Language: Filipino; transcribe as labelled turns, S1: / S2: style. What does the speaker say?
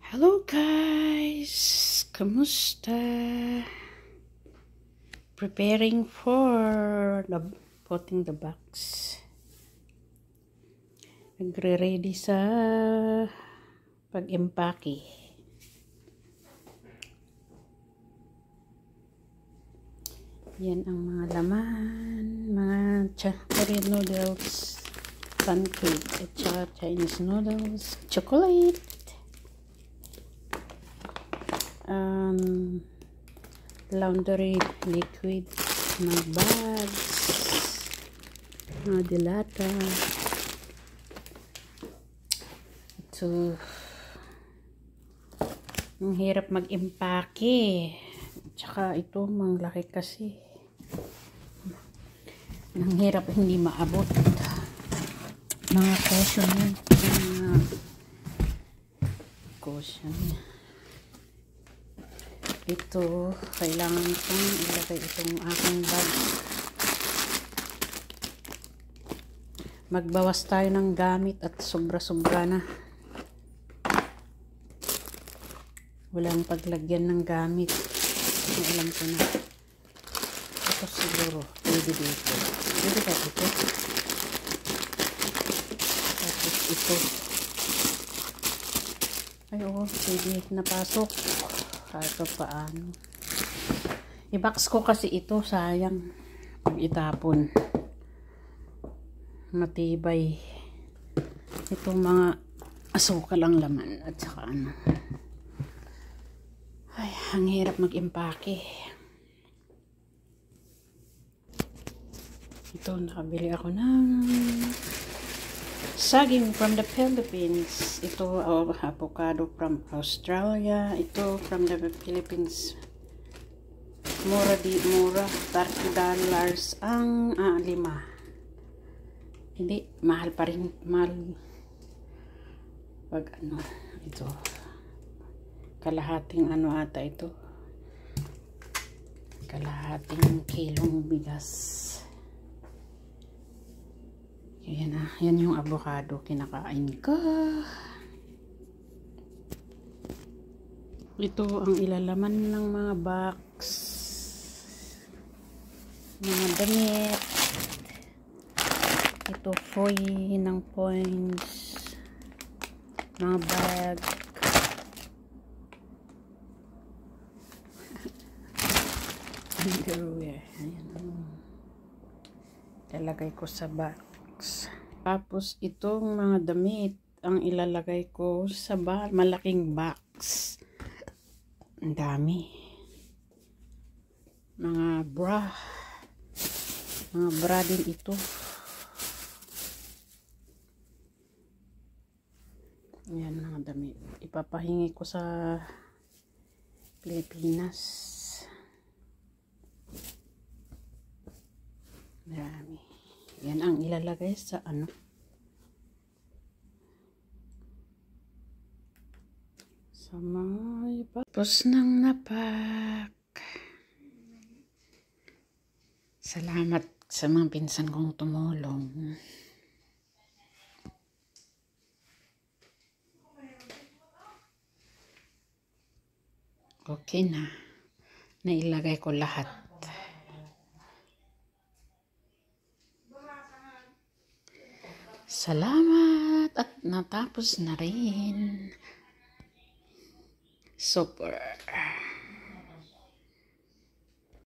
S1: Hello guys! Kamusta? Preparing for putting the box. Nagre-ready sa pag-empake. Yan ang mga laman, mga Korean noodles, pancake, at saka Chinese noodles, chocolate, laundry liquid, mga bags, mga dilata. Ito, ang hirap mag-impake. Tsaka ito, manglaki kasi. Ang hirap hindi maabot. Mga cushion yan. Mga cushion. Ito, kailangan kong ilagay itong aking bag. Magbawas tayo ng gamit at sobra-sobra na. Walang paglagyan ng gamit. Alam ko na. Ito siguro. Pwede dito. Pwede ka dito. Tapos ito. Ay oo, pwede napasok. Kahit paano. I-box ko kasi ito. Sayang. Pag itapon. Matibay. Itong mga asukal ang laman. At saka ano. Ay, ang hirap mag-impake. Ito, nakabili ako ng saging from the Philippines. Ito, avocado from Australia. Ito, from the Philippines. Mura $30 ang 5. Hindi, mahal pa rin. Mahal. Pag ano, ito. Kalahating ano ata ito. Kalahating kilong bigas. Yan na. Yan yung avocado kinakain ko. Ito ang ilalaman ng mga box. Mga damit. Ito foil ng points. Mga bag. Underwear. Ayan. Ilalagay ko sa box. Tapos itong mga damit ang ilalagay ko sa malaking box. Ang dami. Mga bra. Mga bra din ito. Ayan mga damit. Ipapahingi ko sa Pilipinas. Marami. Yan ang ilalagay sa ano. Sa may tapos ng napak. Salamat sa mga pinsan kong tumulong. Okay na. Nailagay ko lahat. Salamat at natapos na rin. Super.